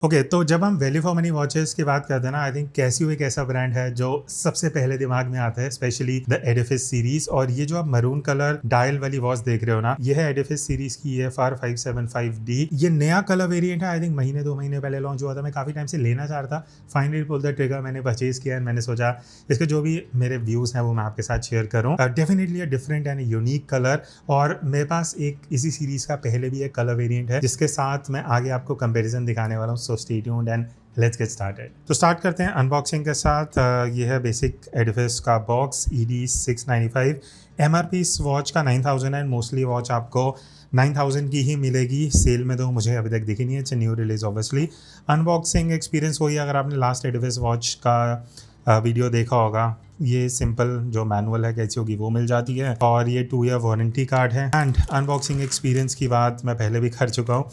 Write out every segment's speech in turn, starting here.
Okay तो जब हम वैल्यू फॉर मनी वॉचेस की बात करते हैं ना, आई थिंक कैसियो एक ऐसा ब्रांड है जो सबसे पहले दिमाग में आता है, स्पेशली द एडिफिस सीरीज। और ये जो आप मरून कलर डायल वाली वॉच देख रहे हो ना, ये है एडिफिस सीरीज की EFR-575D। ये नया कलर वेरिएंट है, आई थिंक महीने 2 महीने पहले लॉन्च हुआ था। मैं काफी टाइम से लेना चाह रहा था, फाइनली पुल द ट्रिगर, मैंने परचेज किया है। मैंने सोचा इसके जो भी मेरे व्यूज हैं वो मैं आपके साथ शेयर करूँ। Definitely different and unique colour, और मेरे पास एक इसी सीरीज का पहले भी एक कलर वेरिएंट है जिसके साथ मैं आगे आपको कंपेरिजन दिखाने वाला हूँ। So stay tuned and let's get started. तो स्टार्ट करते हैं अनबॉक्सिंग के साथ। ये है बेसिक एडिफिस का बॉक्स ED695। MRP इस वॉच का 9000 है, मोस्टली वॉच आपको 9000 की ही मिलेगी। सेल में तो मुझे अभी तक दिखी नहीं है, it's new release obviously. Unboxing experience वही, अगर आपने लास्ट एडिफिस वॉच का वीडियो देखा होगा, ये सिंपल जो मैनुअल है कैसी होगी वो मिल जाती है, और ये 2 ईयर वारंटी कार्ड है। एंड अनबॉक्सिंग एक्सपीरियंस की बात मैं पहले भी कर चुका हूँ,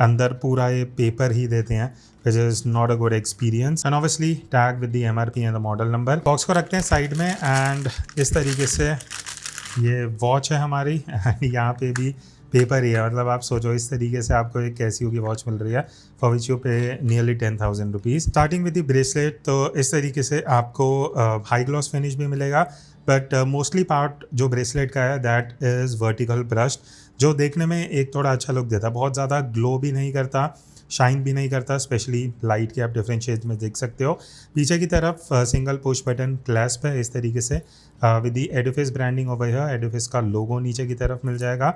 अंदर पूरा ये पेपर ही देते हैं, which is not a good experience, and obviously tag with the MRP and the model number। Box को रखते हैं साइड में, एंड इस तरीके से ये वॉच है हमारी। एंड यहाँ पे भी पेपर ही है, मतलब आप सोचो इस तरीके से आपको एक कैसियो की वॉच मिल रही है फॉर विच यू पे nearly 10,000 rupees. Starting with the bracelet, तो इस तरीके से आपको हाई ग्लॉस फिनिश भी मिलेगा, बट मोस्टली पार्ट जो ब्रेसलेट का है दैट इज़ वर्टिकल ब्रश्ड, जो देखने में एक थोड़ा अच्छा लुक देता है। बहुत ज़्यादा ग्लो भी नहीं करता, शाइन भी नहीं करता, स्पेशली लाइट के आप डिफरेंट शेड्स में देख सकते हो। पीछे की तरफ सिंगल पुश बटन क्लैस्प है इस तरीके से, with the Edifice branding over here. Edifice का लोगो नीचे की तरफ मिल जाएगा।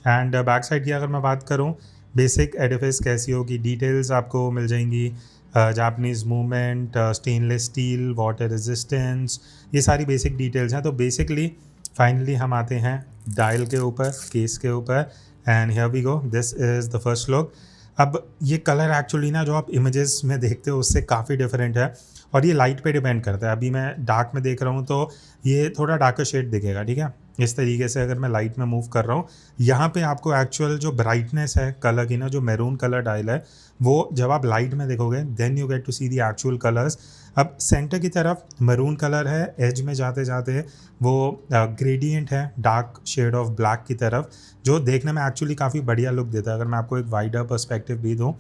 एंड बैक साइड की अगर मैं बात करूँ, बेसिक एडिफिस कैसियो की डिटेल्स आपको मिल जाएंगी, Japanese movement, stainless steel, water resistance, ये सारी बेसिक डिटेल्स हैं। तो बेसिकली फाइनली हम आते हैं डायल के ऊपर, केस के ऊपर, and here we go, this is the first look. अब ये कलर एक्चुअली ना जो आप इमेजेस में देखते हो उससे काफ़ी डिफरेंट है, और ये लाइट पे डिपेंड करता है। अभी मैं डार्क में देख रहा हूँ तो ये थोड़ा डार्कर शेड दिखेगा, ठीक है। इस तरीके से अगर मैं लाइट में मूव कर रहा हूँ, यहाँ पे आपको एक्चुअल जो ब्राइटनेस है कलर की ना, जो मैरून कलर डायल है, वो जब आप लाइट में देखोगे then you get to see the actual colours. अब सेंटर की तरफ मरून कलर है, एज में जाते जाते वो ग्रेडियंट है डार्क शेड ऑफ ब्लैक की तरफ, जो देखने में एक्चुअली काफ़ी बढ़िया लुक देता है। अगर मैं आपको एक वाइडर पर्सपेक्टिव भी दूँ,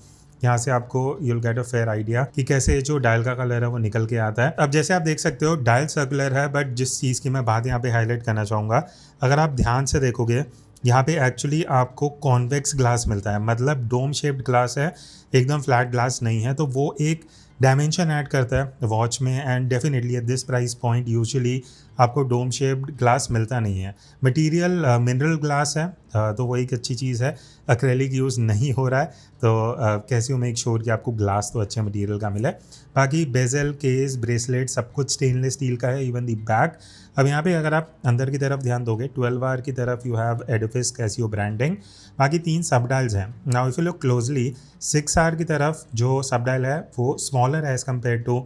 यहाँ से आपको you'll get a fair idea कि कैसे जो डायल का कलर है वो निकल के आता है। अब जैसे आप देख सकते हो डायल सर्कुलर है, बट जिस चीज़ की मैं बात यहाँ पे हाईलाइट करना चाहूँगा, अगर आप ध्यान से देखोगे यहाँ पे एक्चुअली आपको कॉन्वेक्स ग्लास मिलता है, मतलब डोम शेप्ड ग्लास है, एकदम फ्लैट ग्लास नहीं है। तो वो एक डायमेंशन ऐड करता है वॉच में, and definitely at this price point usually आपको डोम शेप्ड ग्लास मिलता नहीं है। मटेरियल मिनरल ग्लास है, तो वो एक अच्छी चीज़ है। एक्रेलिक यूज़ नहीं हो रहा है, तो कैसियो मेक श्योर कि आपको ग्लास तो अच्छे मटेरियल का मिले। बाकी बेजल, केस, ब्रेसलेट सब कुछ स्टेनलेस स्टील का है, इवन दी बैक। अब यहाँ पे अगर आप अंदर की तरफ ध्यान दोगे, 12R की तरफ you have Edifice Casio branding. बाकी 3 सब डायल्स हैं। Now if you look closely, 6R की तरफ जो सब डायल है वो स्मॉलर है as compare to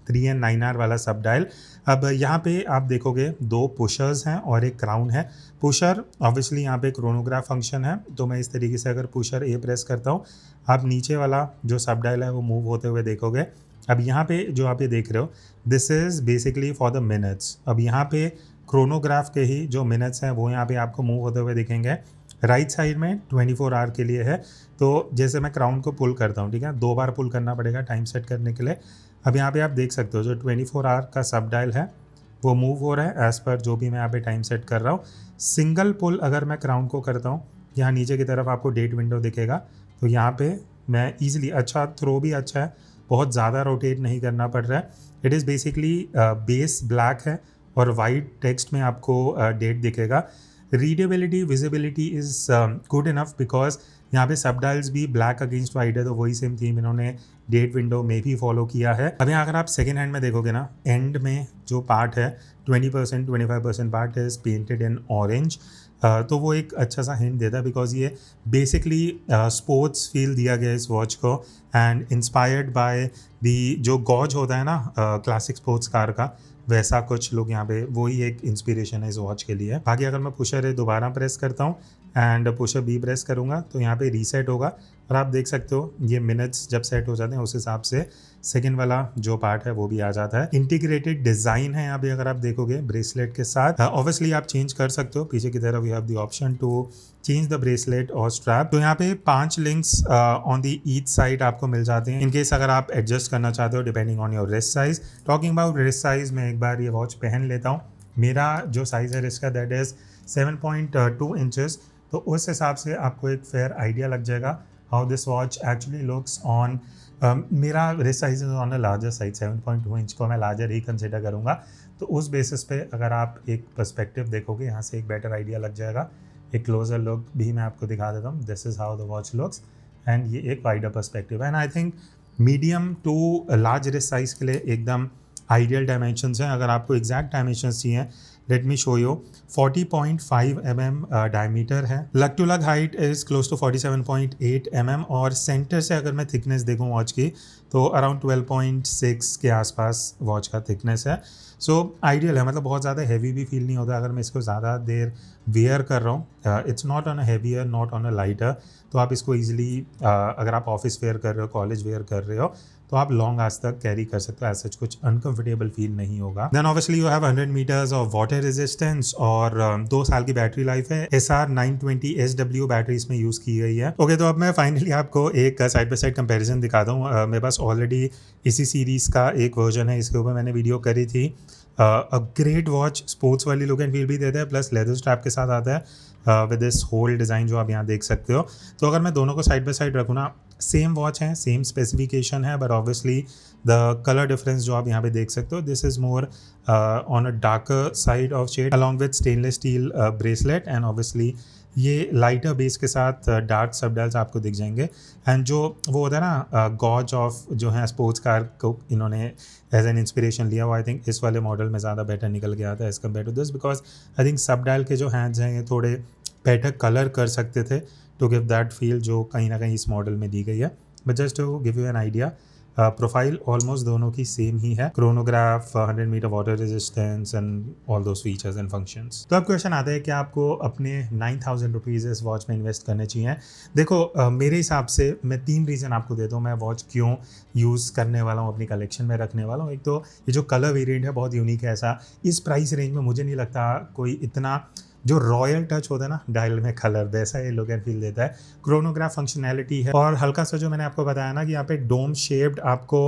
3 and 9R वाला सब डायल। अब यहाँ पे आप देखोगे 2 पुशर्स हैं और एक क्राउन है। पुशर ऑब्वियसली यहाँ पे क्रोनोग्राफ फंक्शन है, तो मैं इस तरीके से अगर पुशर ए प्रेस करता हूँ, आप नीचे वाला जो सब डायल है वो मूव होते हुए देखोगे। अब यहाँ पे जो आप ये देख रहे हो, this is basically for the minutes. अब यहाँ पे क्रोनोग्राफ के ही जो मिनट्स हैं वो यहाँ पे आपको मूव होते हुए दिखेंगे। राइट साइड में 24R के लिए है। तो जैसे मैं क्राउन को पुल करता हूँ, ठीक है, 2 बार पुल करना पड़ेगा टाइम सेट करने के लिए। अब यहाँ पे आप देख सकते हो जो 24R का सब डायल है वो मूव हो रहा है एज़ पर जो भी मैं यहाँ पे टाइम सेट कर रहा हूँ। सिंगल पुल अगर मैं क्राउन को करता हूँ, यहाँ नीचे की तरफ आपको डेट विंडो दिखेगा, तो यहाँ पे मैं ईजिली, अच्छा थ्रो भी अच्छा है, बहुत ज़्यादा रोटेट नहीं करना पड़ रहा है। It is basically base black है और वाइट टेक्स्ट में आपको डेट दिखेगा। Readability, visibility is good enough, because यहाँ पे सब डायल्स भी ब्लैक अगेंस्ट वाइट है, तो वही सेम थीम इन्होंने डेट विंडो में भी फॉलो किया है। अब यहाँ अगर आप सेकेंड हैंड में देखोगे ना, एंड में जो पार्ट है 20% 25% part is painted in orange, तो वो एक अच्छा सा हिंट देता है, बिकॉज ये बेसिकली स्पोर्ट्स फील दिया गया है इस वॉच को, एंड इंस्पायर्ड बाय दी जो गॉज होता है ना क्लासिक स्पोर्ट्स कार का, वैसा कुछ लोग यहाँ पे, वही एक इंस्पिरेशन है इस वॉच के लिए। बाकी अगर मैं पुशर है दोबारा प्रेस करता हूँ, एंड पुशअप बी प्रेस करूँगा तो यहाँ पे रीसेट होगा और आप देख सकते हो ये मिनट्स जब सेट हो जाते हैं उस हिसाब से सेकंड वाला जो पार्ट है वो भी आ जाता है। इंटीग्रेटेड डिजाइन है यहाँ पे अगर आप देखोगे ब्रेसलेट के साथ। ऑब्वियसली आप चेंज कर सकते हो, पीछे की तरफ you have the option to change the bracelet और स्ट्रैप। तो यहाँ पे 5 links on the each side आपको मिल जाते हैं इनकेस अगर आप एडजस्ट करना चाहते हो depending on your wrist size. Talking about wrist size, मैं एक बार ये वॉच पहन लेता हूँ। मेरा जो साइज है रिस्ट का दैट इज 7.2 इंचेस, तो उस हिसाब से आपको एक फेयर आइडिया लग जाएगा how this watch actually looks on. मेरा wrist size is on a larger size, 7.2 inch को मैं लार्जर ही कंसिडर करूँगा। तो उस बेसिस पे अगर आप एक पर्सपेक्टिव देखोगे यहाँ से एक बेटर आइडिया लग जाएगा। एक क्लोजर लुक भी मैं आपको दिखा देता हूँ, this is how the watch looks and ये एक वाइडर पर्सपेक्टिव है। And I think medium to large wrist size के लिए एकदम आइडियल डायमेंशंस हैं। अगर आपको एग्जैक्ट डायमेंशंस चाहिए, let me show you. 40.5 mm diameter है, lug to lug height is close to 47.8 mm और सेंटर से अगर मैं थिकनेस देखूँ वॉच की तो अराउंड 12.6 के आसपास वॉच का थिकनेस है। सो आइडियल है, मतलब बहुत ज़्यादा हैवी भी फील नहीं होता अगर मैं इसको ज़्यादा देर वेयर कर रहा हूँ। It's not on a heavier, not on a lighter, तो आप इसको ईजिली अगर आप ऑफिस वेयर कर रहे हो, कॉलेज वेयर कर रहे हो तो आप लॉन्ग आज तक कैरी कर सकते हो। एज सच कुछ अनकंफर्टेबल फील नहीं होगा। Then obviously you have 100 metres of water resistance और 2 साल की बैटरी लाइफ है। SR920SW बैटरी इसमें यूज़ की गई है। ओके, तो अब मैं फाइनली आपको एक साइड बाय साइड कंपैरिजन दिखा दूँ। मेरे पास ऑलरेडी इसी सीरीज़ का एक वर्जन है, इसके ऊपर मैंने वीडियो करी थी। अ ग्रेट वॉच, स्पोर्ट्स वाली लुक एंड फील भी देता है, प्लस लेदर स्ट्रैप के साथ आता है विद दिस होल डिज़ाइन जो आप यहाँ देख सकते हो। तो अगर मैं दोनों को साइड बाय साइड रखूँ ना, सेम वॉच है, सेम स्पेसिफिकेशन है, but obviously the colour difference जो आप यहाँ पे देख सकते हो, this is more on a darker side of shade along with stainless steel bracelet and obviously ये लाइटर बेस के साथ डार्क सब डायल्स आपको दिख जाएंगे। एंड जो वो होता है ना गॉज ऑफ जो है स्पोर्ट्स कार को इन्होंने एज एन इंस्पिरेशन लिया, वो आई थिंक इस वाले मॉडल में ज़्यादा बेटर निकल के आता है as compare to this, because I think sub dial के जो हैंड्स हैं ये थोड़े बेटर कलर कर सकते थे टू गिव दैट फील जो कहीं ना कहीं इस मॉडल में दी गई है। But just to give you an idea, profile almost दोनों की सेम ही है, chronograph, 100 metre water resistance and all those features and functions. तो अब क्वेश्चन आता है कि आपको अपने 9,000 रुपीज़ इस वॉच में इन्वेस्ट करने चाहिए। देखो मेरे हिसाब से मैं 3 रीज़न आपको देता हूँ मैं वॉच क्यों यूज़ करने वाला हूँ, अपनी कलेक्शन में रखने वाला हूँ। एक तो ये जो कलर वेरिएंट है बहुत यूनिक है, ऐसा इस प्राइस रेंज में मुझे नहीं लगता कोई इतना जो रॉयल टच होता है ना डायल में कलर, वैसा ये लुक एंड फील देता है। क्रोनोग्राफ फंक्शनैलिटी है और हल्का सा जो मैंने आपको बताया ना कि यहाँ पे डोम शेप्ड आपको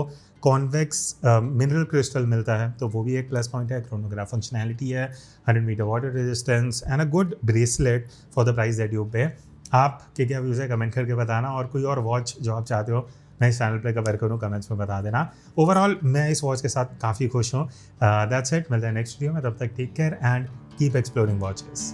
कॉन्वेक्स मिनरल क्रिस्टल मिलता है, तो वो भी एक प्लस पॉइंट है। क्रोनोग्राफ फंक्शनैलिटी है, 100 metre water resistance and a good bracelet for the price that you pay. आप क्या व्यूज़ है कमेंट करके बताना, और कोई और वॉच जो आप चाहते हो मैं इस चैनल पे कवर करूँ कमेंट्स में बता देना। ओवरऑल मैं इस वॉच के साथ काफ़ी खुश हूँ। दैट्स इट, मिलते हैं नेक्स्ट वीडियो में, तब तक take care and keep exploring watches.